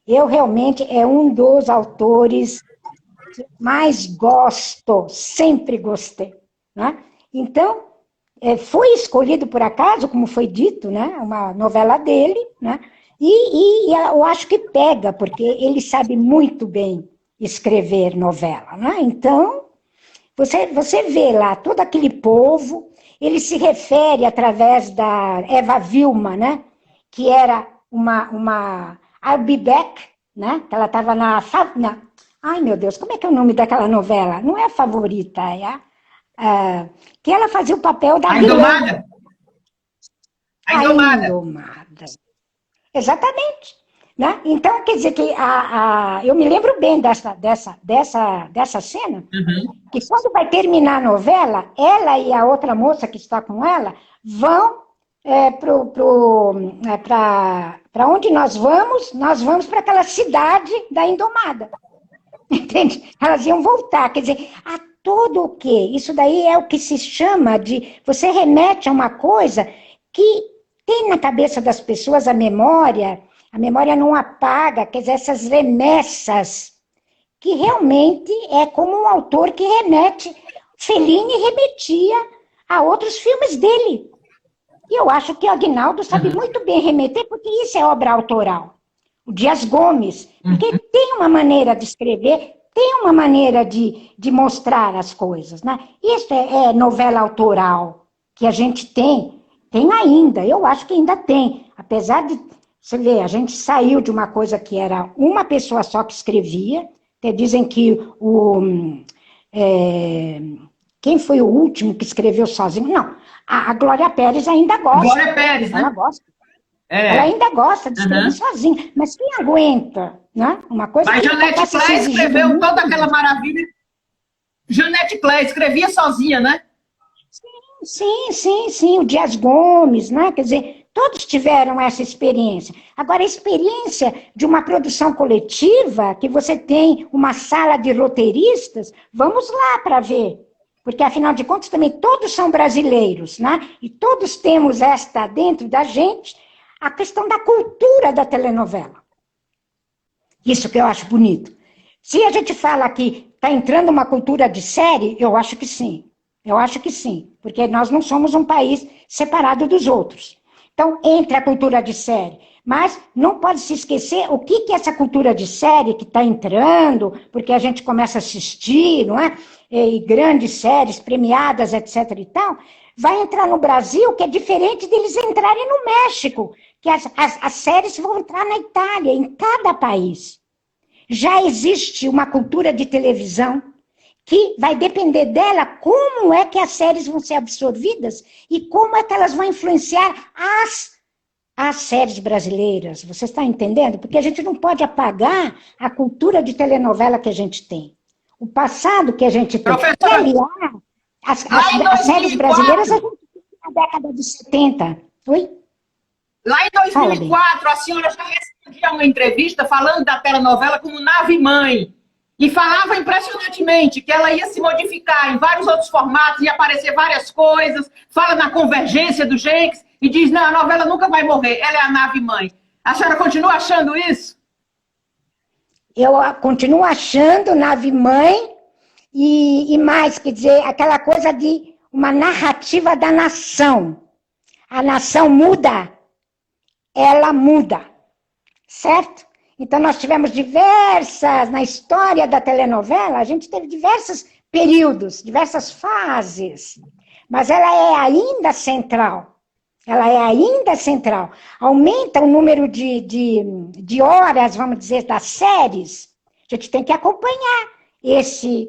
Eu realmente é um dos autores que mais gosto, sempre gostei, né? Então, foi escolhido por acaso, como foi dito, né? Uma novela dele, né? E eu acho que pega, porque ele sabe muito bem escrever novela, né? Então, você vê lá todo aquele povo, ele se refere através da Eva Vilma, né? Que era uma I'll Be Back, né? Que ela estava ai, meu Deus, como é que é o nome daquela novela? Não é a Favorita, que ela fazia o papel da Indomada. A Indomada. Exatamente. Né? Então, quer dizer que eu me lembro bem dessa cena, que quando vai terminar a novela, ela e a outra moça que está com ela vão para onde nós vamos para aquela cidade da Indomada. Entende? Elas iam voltar, quer dizer, a todo o quê? Isso daí é o que se chama de... Você remete a uma coisa que tem na cabeça das pessoas a memória não apaga, quer dizer, essas remessas, que realmente é como um autor que remete, Fellini remetia a outros filmes dele. E eu acho que o Aguinaldo sabe muito bem remeter, porque isso é obra autoral. O Dias Gomes, porque tem uma maneira de escrever, tem uma maneira de mostrar as coisas, né? Isso é novela autoral que a gente tem ainda, eu acho que ainda tem, apesar de, você vê, a gente saiu de uma coisa que era uma pessoa só que escrevia, até dizem que quem foi o último que escreveu sozinho? Não, a Glória Pérez ainda gosta. Glória Pérez, né? Ela gosta. Ela ainda gosta de escrever sozinha, mas quem aguenta, né? Uma coisa mas que Janete Clay escreveu toda aquela maravilha. Janete Clay escrevia sozinha, né? Sim, o Dias Gomes, né? Quer dizer, todos tiveram essa experiência. Agora, a experiência de uma produção coletiva, que você tem uma sala de roteiristas, vamos lá para ver. Porque, afinal de contas, também todos são brasileiros, né? E todos temos esta dentro da gente, a questão da cultura da telenovela. Isso que eu acho bonito. Se a gente fala que está entrando uma cultura de série, eu acho que sim. Eu acho que sim, porque nós não somos um país separado dos outros. Então, entra a cultura de série. Mas não pode se esquecer o que é essa cultura de série que está entrando, porque a gente começa a assistir, não é? E grandes séries premiadas, etc. e tal, vai entrar no Brasil, que é diferente deles entrarem no México, que as séries vão entrar na Itália, em cada país. Já existe uma cultura de televisão que vai depender dela como é que as séries vão ser absorvidas e como é que elas vão influenciar as séries brasileiras. Você está entendendo? Porque a gente não pode apagar a cultura de telenovela que a gente tem. O passado que a gente tem. Professora, aliás, as séries brasileiras a gente tem na década de 70. Oi? Lá em 2004, a senhora já respondia a uma entrevista falando da telenovela como nave-mãe. E falava impressionantemente que ela ia se modificar em vários outros formatos, ia aparecer várias coisas, fala na convergência do Jenkins e diz, não, a novela nunca vai morrer, ela é a nave-mãe. A senhora continua achando isso? Eu continuo achando nave-mãe e mais, quer dizer, aquela coisa de uma narrativa da nação. A nação muda, ela muda, certo? Então, nós tivemos na história da telenovela, a gente teve diversos períodos, diversas fases, mas ela é ainda central. Ela é ainda central. Aumenta o número de horas, vamos dizer, das séries. A gente tem que acompanhar esse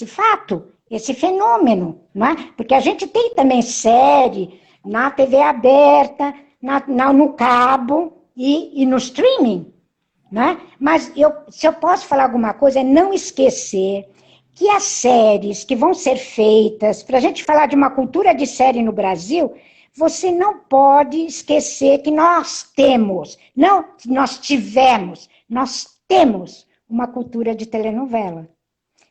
fato, esse fenômeno, não é? Porque a gente tem também série na TV aberta, no cabo e no streaming. Né? Mas se eu posso falar alguma coisa, é não esquecer que as séries que vão ser feitas, para a gente falar de uma cultura de série no Brasil, você não pode esquecer que nós temos uma cultura de telenovela.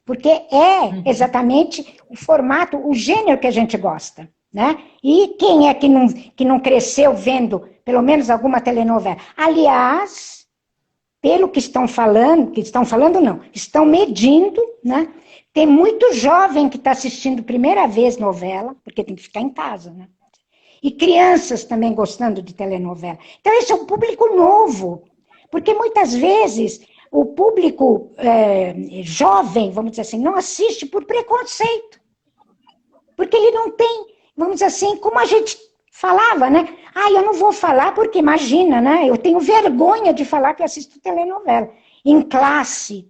Porque é exatamente o formato, o gênero que a gente gosta. Né? E quem é que não cresceu vendo pelo menos alguma telenovela? Aliás, pelo que estão medindo, né? Tem muito jovem que está assistindo primeira vez novela, porque tem que ficar em casa, né? E crianças também gostando de telenovela. Então, esse é um público novo, porque muitas vezes o público jovem, vamos dizer assim, não assiste por preconceito, porque ele não tem, vamos dizer assim, como a gente falava, né? Eu não vou falar porque, imagina, né? Eu tenho vergonha de falar que assisto telenovela. Em classe.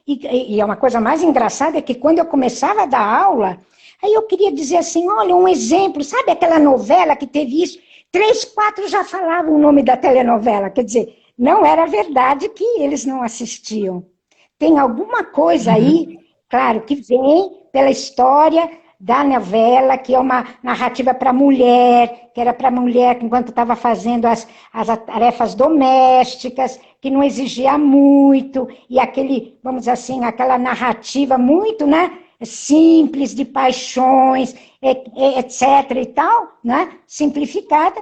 E é uma coisa mais engraçada é que quando eu começava a dar aula, aí eu queria dizer assim, olha, um exemplo, sabe aquela novela que teve isso? 3, 4 já falavam o nome da telenovela. Quer dizer, não era verdade que eles não assistiam. Tem alguma coisa aí, claro, que vem pela história da novela, que é uma narrativa para mulher, que era para mulher enquanto estava fazendo as tarefas domésticas, que não exigia muito, e vamos dizer assim, aquela narrativa muito, né, simples, de paixões, etc. e tal, né, simplificada,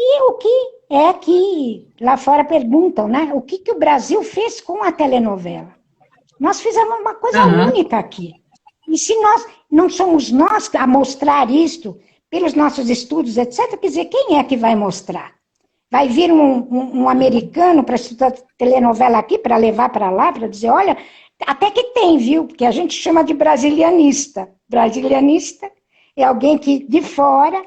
E o que é que lá fora perguntam, né? O que, que o Brasil fez com a telenovela? Nós fizemos uma coisa única aqui. E se nós não somos nós a mostrar isto pelos nossos estudos, etc., quer dizer, quem é que vai mostrar? Vai vir um americano para estudar telenovela aqui, para levar para lá, para dizer, olha, até que tem, viu? Porque a gente chama de brasilianista. Brasilianista é alguém que, de fora,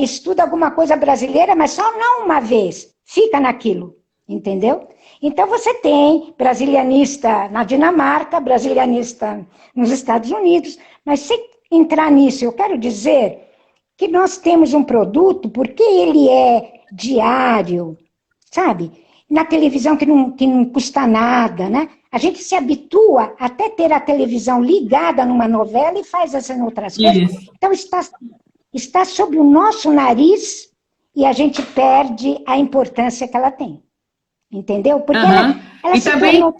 estuda alguma coisa brasileira, mas só não uma vez, fica naquilo, entendeu? Então, você tem brasilianista na Dinamarca, brasilianista nos Estados Unidos, mas sem entrar nisso, eu quero dizer que nós temos um produto, porque ele é diário, sabe? Na televisão que não custa nada, né? A gente se habitua até ter a televisão ligada numa novela e faz essas outras coisas. Então, está sob o nosso nariz e a gente perde a importância que ela tem. Entendeu? Porque ela se tornou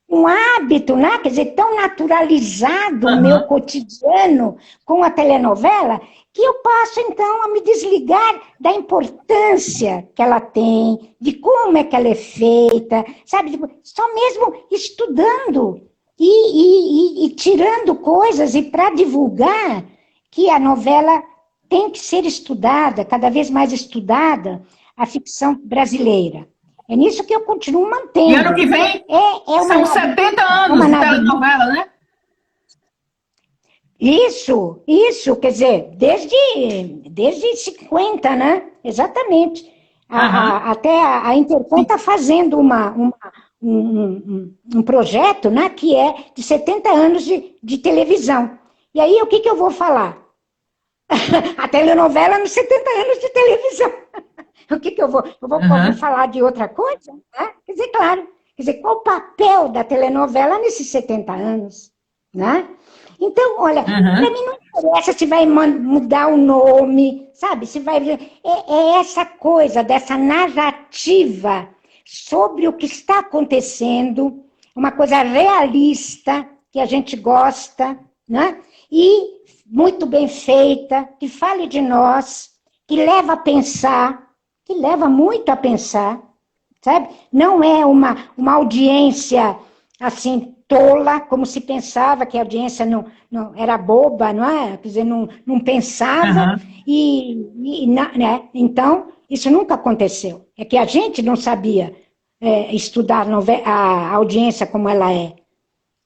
um hábito, né? Quer dizer, tão naturalizado o meu cotidiano com a telenovela, que eu passo, então, a me desligar da importância que ela tem, de como é que ela é feita, sabe? Só mesmo estudando e tirando coisas, e para divulgar que a novela tem que ser estudada, cada vez mais estudada, a ficção brasileira. É nisso que eu continuo mantendo. E ano que vem são 70 anos de telenovela, né? Isso, quer dizer, desde 50, né? Exatamente. Até a Intercom está fazendo um projeto, né, que é de 70 anos de televisão. E aí, o que eu vou falar? A telenovela nos 70 anos de televisão. O que eu vou? Eu vou falar de outra coisa? Né? Quer dizer, claro. Quer dizer, qual o papel da telenovela nesses 70 anos? Né? Então, olha, para mim não interessa se vai mudar o nome, sabe? Se vai... É essa coisa, dessa narrativa sobre o que está acontecendo, uma coisa realista, que a gente gosta, né? E muito bem feita, que fale de nós, que leva a pensar, que leva muito a pensar, sabe? Não é uma audiência, assim, tola, como se pensava que a audiência não era boba, não é? Quer dizer, não pensava, né? Então, isso nunca aconteceu. É que a gente não sabia estudar a audiência como ela é.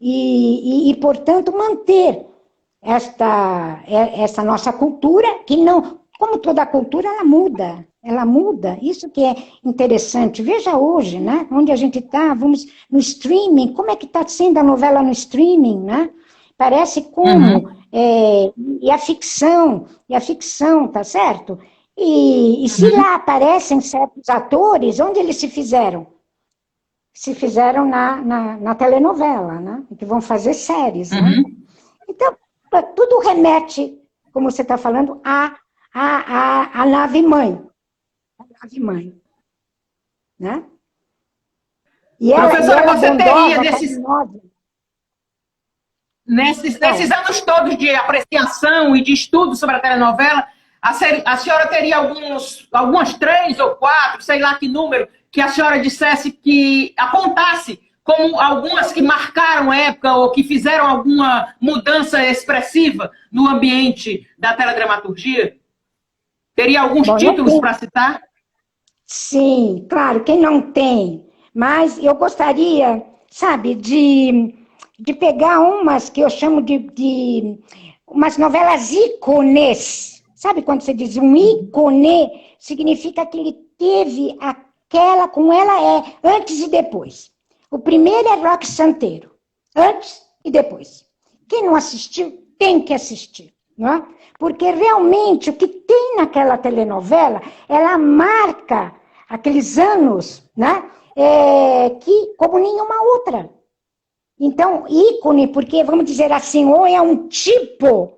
E portanto, manter essa nossa cultura, que não, como toda cultura, ela muda, isso que é interessante. Veja hoje, né, onde a gente está, vamos no streaming, como é que está sendo a novela no streaming, né? Parece como, e a ficção, tá certo? E se lá aparecem certos atores, onde eles se fizeram? Se fizeram na telenovela, né? Que vão fazer séries, né? Então, tudo remete, como você está falando, à nave-mãe. A nave-mãe. Né? Professora, você teria nesses anos todos de apreciação e de estudo sobre a telenovela, a senhora teria algumas 3 ou 4, sei lá que número, que a senhora dissesse que apontasse como algumas que marcaram época ou que fizeram alguma mudança expressiva no ambiente da teledramaturgia? Teria alguns títulos para citar? Sim, claro, quem não tem. Mas eu gostaria, sabe, de pegar umas que eu chamo de umas novelas ícones. Sabe quando você diz um ícone? Significa que ele teve aquela como ela é, antes e depois. O primeiro é Roque Santeiro, antes e depois. Quem não assistiu, tem que assistir, não é? Porque realmente o que tem naquela telenovela, ela marca aqueles anos, né? Que como nenhuma outra. Então, ícone, porque, vamos dizer assim, ou é um tipo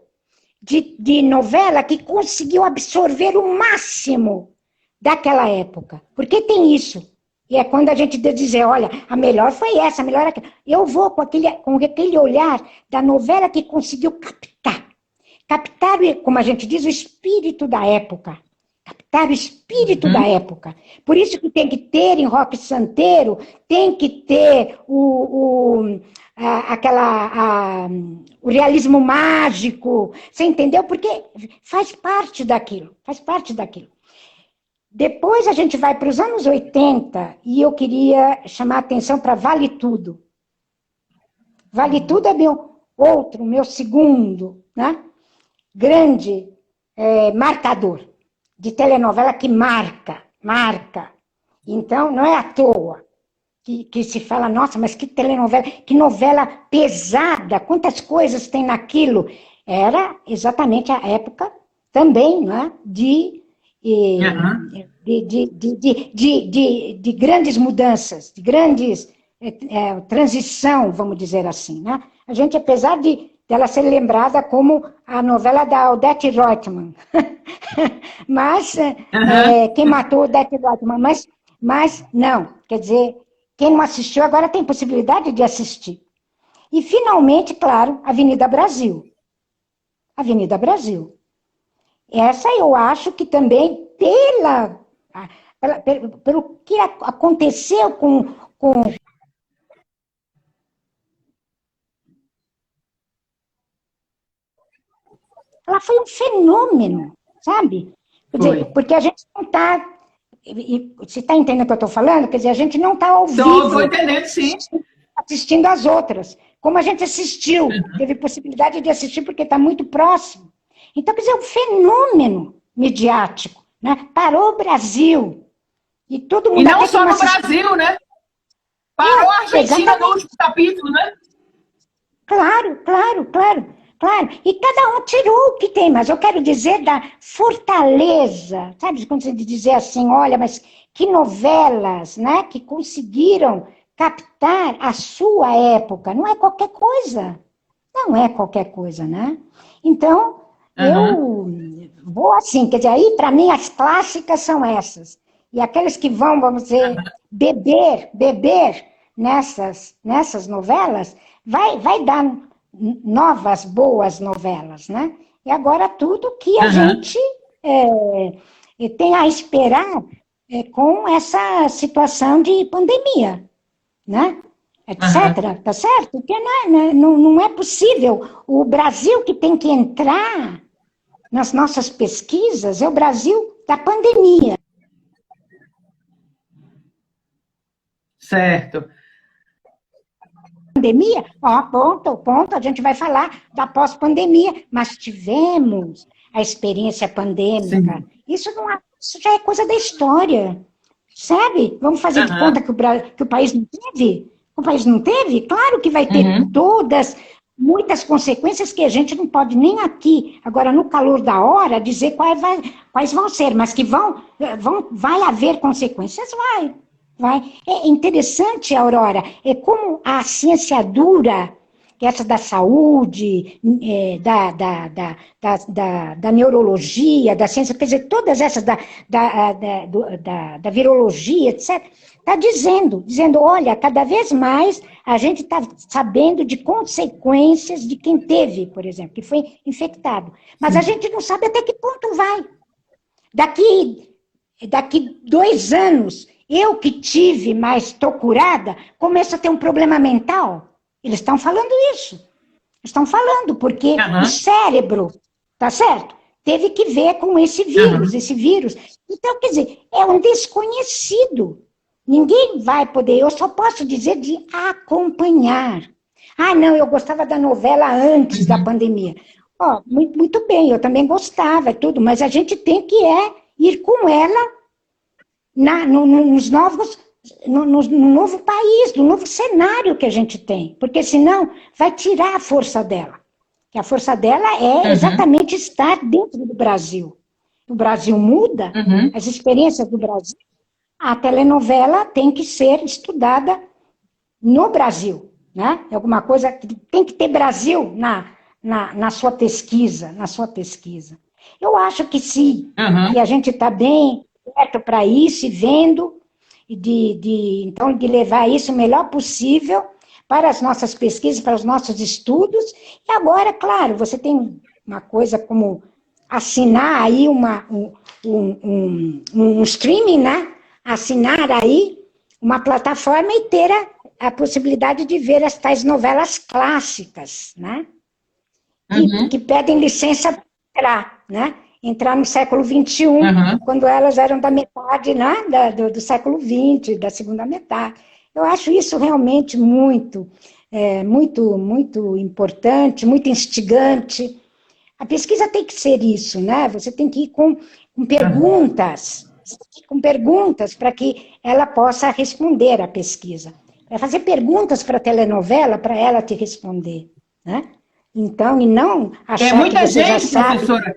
de novela que conseguiu absorver o máximo daquela época. Porque tem isso. E é quando a gente dizer, olha, a melhor foi essa, a melhor é aquela. Eu vou com aquele olhar da novela que conseguiu captar, como a gente diz, o espírito da época. captar o espírito da época. Por isso que tem que ter em Roque Santeiro, tem que ter o realismo mágico, você entendeu? Porque faz parte daquilo, faz parte daquilo. Depois a gente vai para os anos 80 e eu queria chamar a atenção para Vale Tudo. Vale Tudo é meu segundo, né? Grande marcador de telenovela que marca. Então, não é à toa que se fala, nossa, mas que telenovela, que novela pesada, quantas coisas tem naquilo. Era exatamente a época também, né, de grandes mudanças, de grandes transição, vamos dizer assim, né? A gente, apesar dela ser lembrada como a novela da Odete Roitman, mas quem matou Odete Roitman, mas não, quer dizer, quem não assistiu agora tem possibilidade de assistir. E finalmente, claro, Avenida Brasil. Avenida Brasil. Essa eu acho que também, pelo que aconteceu com ela foi um fenômeno, sabe? Quer dizer, porque a gente não está... Você está entendendo o que eu estou falando? Quer dizer, a gente não está ao vivo. Estou entendendo, sim. Assistindo as outras. Como a gente assistiu, teve possibilidade de assistir porque está muito próximo. Então, quer dizer, um fenômeno midiático, né? Parou o Brasil. E todo mundo... E não só no Brasil, né? Parou a Argentina no último capítulo, né? Claro. E cada um tirou o que tem, mas eu quero dizer da fortaleza, sabe? Quando você dizer assim, olha, mas que novelas, né? Que conseguiram captar a sua época. Não é qualquer coisa. Não é qualquer coisa, né? Então, eu vou assim, quer dizer, aí para mim as clássicas são essas. E aqueles que vão, vamos dizer, beber nessas novelas, vai dar novas, boas novelas, né? E agora tudo que a gente tem a esperar com essa situação de pandemia, né? Etc. Tá certo? Porque não é possível. O Brasil que tem que entrar nas nossas pesquisas é o Brasil da pandemia. Certo. Pandemia, ponto, a gente vai falar da pós-pandemia, mas tivemos a experiência pandêmica. Isso já é coisa da história, sabe? Vamos fazer de conta que o país não teve? O país não teve? Claro que vai ter muitas consequências que a gente não pode nem aqui, agora no calor da hora, dizer quais vão ser, mas que vai haver consequências, vai. É interessante, Aurora, é como a ciência dura, que é essa da saúde, da neurologia, da ciência, quer dizer, todas essas da virologia, etc., está dizendo, olha, cada vez mais a gente está sabendo de consequências de quem teve, por exemplo, que foi infectado. Mas a gente não sabe até que ponto vai. Daqui 2 anos... Eu que tive, mas estou curada, começo a ter um problema mental. Eles estão falando isso. Estão falando, porque o cérebro, tá certo? Teve que ver com esse vírus. Então, quer dizer, é um desconhecido. Ninguém vai poder, eu só posso dizer de acompanhar. Ah, não, eu gostava da novela antes da pandemia. Muito bem, eu também gostava, tudo, mas a gente tem que ir com ela no novo país, no novo cenário que a gente tem, porque senão vai tirar a força dela. Que a força dela é exatamente estar dentro do Brasil. O Brasil muda, as experiências do Brasil, a telenovela tem que ser estudada no Brasil, né? É alguma coisa que tem que ter Brasil na sua pesquisa, Eu acho que sim, e a gente está bem perto para isso, e vendo, então, de levar isso o melhor possível para as nossas pesquisas, para os nossos estudos. E agora, claro, você tem uma coisa como assinar aí um streaming, né? Assinar aí uma plataforma e ter a possibilidade de ver as tais novelas clássicas, né? Que pedem licença para entrar, né? Entrar no século XXI, quando elas eram da metade, né? do século XX, da segunda metade. Eu acho isso realmente muito importante, muito instigante. A pesquisa tem que ser isso, né? Você tem que ir com perguntas para que ela possa responder à pesquisa. É fazer perguntas para a telenovela para ela te responder, né? Então, e não achar que você já sabe... Professora,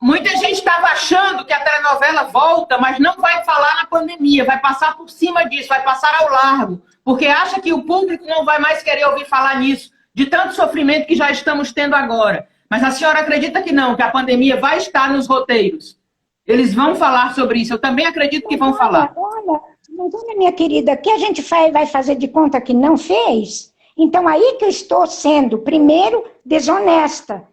muita gente estava achando que a telenovela volta, mas não vai falar na pandemia, vai passar por cima disso, vai passar ao largo, porque acha que o público não vai mais querer ouvir falar nisso, de tanto sofrimento que já estamos tendo agora. Mas a senhora acredita que não, que a pandemia vai estar nos roteiros? Eles vão falar sobre isso, eu também acredito que vão falar. Olha, minha querida, que a gente vai fazer de conta que não fez? Então, aí que eu estou sendo, primeiro, desonesta.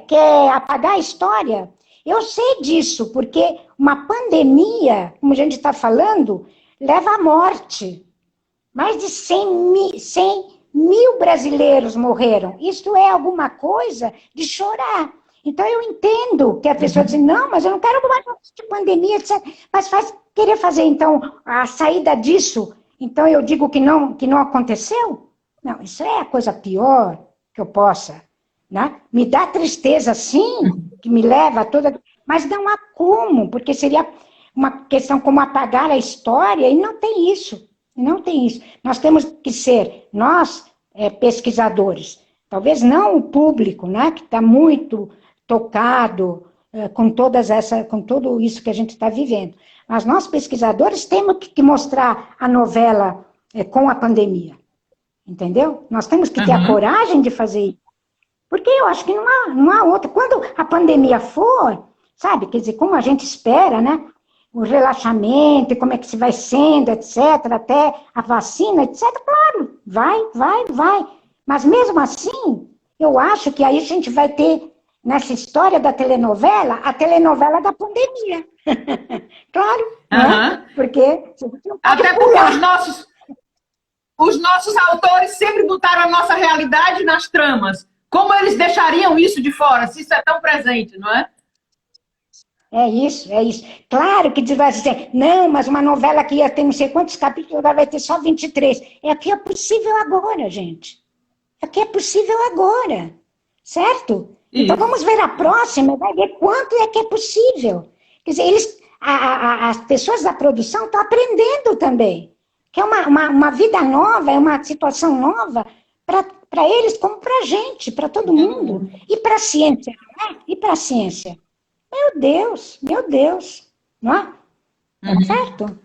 Quer apagar a história? Eu sei disso, porque uma pandemia, como a gente está falando, leva à morte. Mais de 100 mil brasileiros morreram. Isso é alguma coisa de chorar. Então, eu entendo que a pessoa diz, não, mas eu não quero mais de pandemia, etc. Mas querer fazer, então, a saída disso, então eu digo que não aconteceu? Não, isso é a coisa pior que eu possa, né? Me dá tristeza, sim, que me leva a toda... Mas não há como, porque seria uma questão como apagar a história, e não tem isso. Não tem isso. Nós temos que ser, pesquisadores, talvez não o público, né, que está muito tocado com tudo isso que a gente está vivendo. Mas nós, pesquisadores, temos que mostrar a novela com a pandemia. Entendeu? Nós temos que ter a coragem de fazer isso. Porque eu acho que não há outra. Quando a pandemia for, sabe, quer dizer, como a gente espera, né? O relaxamento, como é que se vai sendo, etc., até a vacina, etc., claro, vai. Mas mesmo assim, eu acho que aí a gente vai ter, nessa história da telenovela, a telenovela da pandemia. Claro, né? Porque... Até porque os nossos autores sempre botaram a nossa realidade nas tramas. Como eles deixariam isso de fora, se isso é tão presente, não é? É isso. Claro que vai dizer, não, mas uma novela que ia ter não sei quantos capítulos, agora vai ter só 23. É o que é possível agora, gente. É o que é possível agora. Certo? Isso. Então vamos ver a próxima, vai ver quanto é que é possível. Quer dizer, as pessoas da produção estão aprendendo também. Que é uma vida nova, é uma situação nova para eles como para a gente, para todo mundo. E para a ciência, não é? E para a ciência. Meu Deus, não é? Tá certo?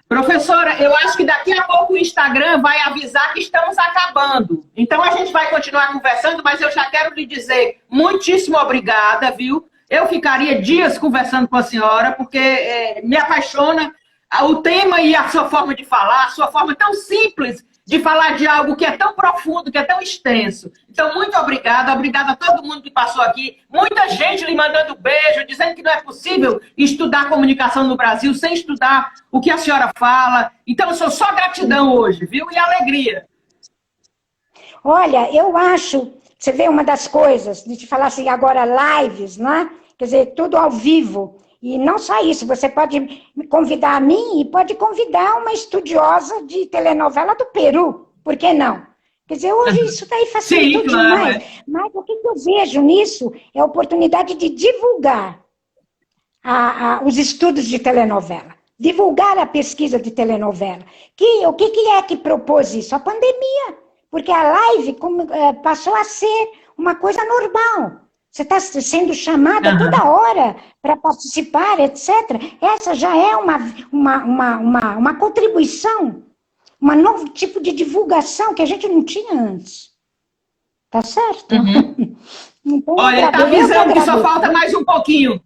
Professora, eu acho que daqui a pouco o Instagram vai avisar que estamos acabando. Então a gente vai continuar conversando, mas eu já quero lhe dizer muitíssimo obrigada, viu? Eu ficaria dias conversando com a senhora, porque me apaixona o tema e a sua forma de falar, a sua forma tão simples de falar de algo que é tão profundo, que é tão extenso. Então, muito obrigada a todo mundo que passou aqui. Muita gente lhe mandando beijo, dizendo que não é possível estudar comunicação no Brasil sem estudar o que a senhora fala. Então, eu sou só gratidão hoje, viu? E alegria. Olha, eu acho, você vê uma das coisas, de te falar assim, agora lives, né? Quer dizer, tudo ao vivo. E não só isso, você pode me convidar a mim e pode convidar uma estudiosa de telenovela do Peru, por que não? Quer dizer, hoje isso daí facilita demais. Mas o que eu vejo nisso é a oportunidade de divulgar os estudos de telenovela, divulgar a pesquisa de telenovela. O que é que propôs isso? A pandemia, porque a live passou a ser uma coisa normal. Você está sendo chamada toda hora para participar, etc. Essa já é uma contribuição, um novo tipo de divulgação que a gente não tinha antes. Tá certo? Então, olha, está avisando que só falta mais um pouquinho.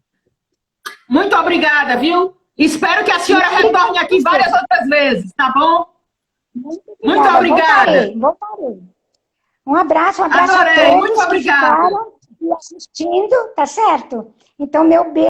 Muito obrigada, viu? Espero que a senhora retorne aqui várias outras vezes, tá bom? Muito obrigada. Voltarei. Um abraço Adorei, a todos muito que obrigada. ficaram assistindo, tá certo? Então, meu beijo.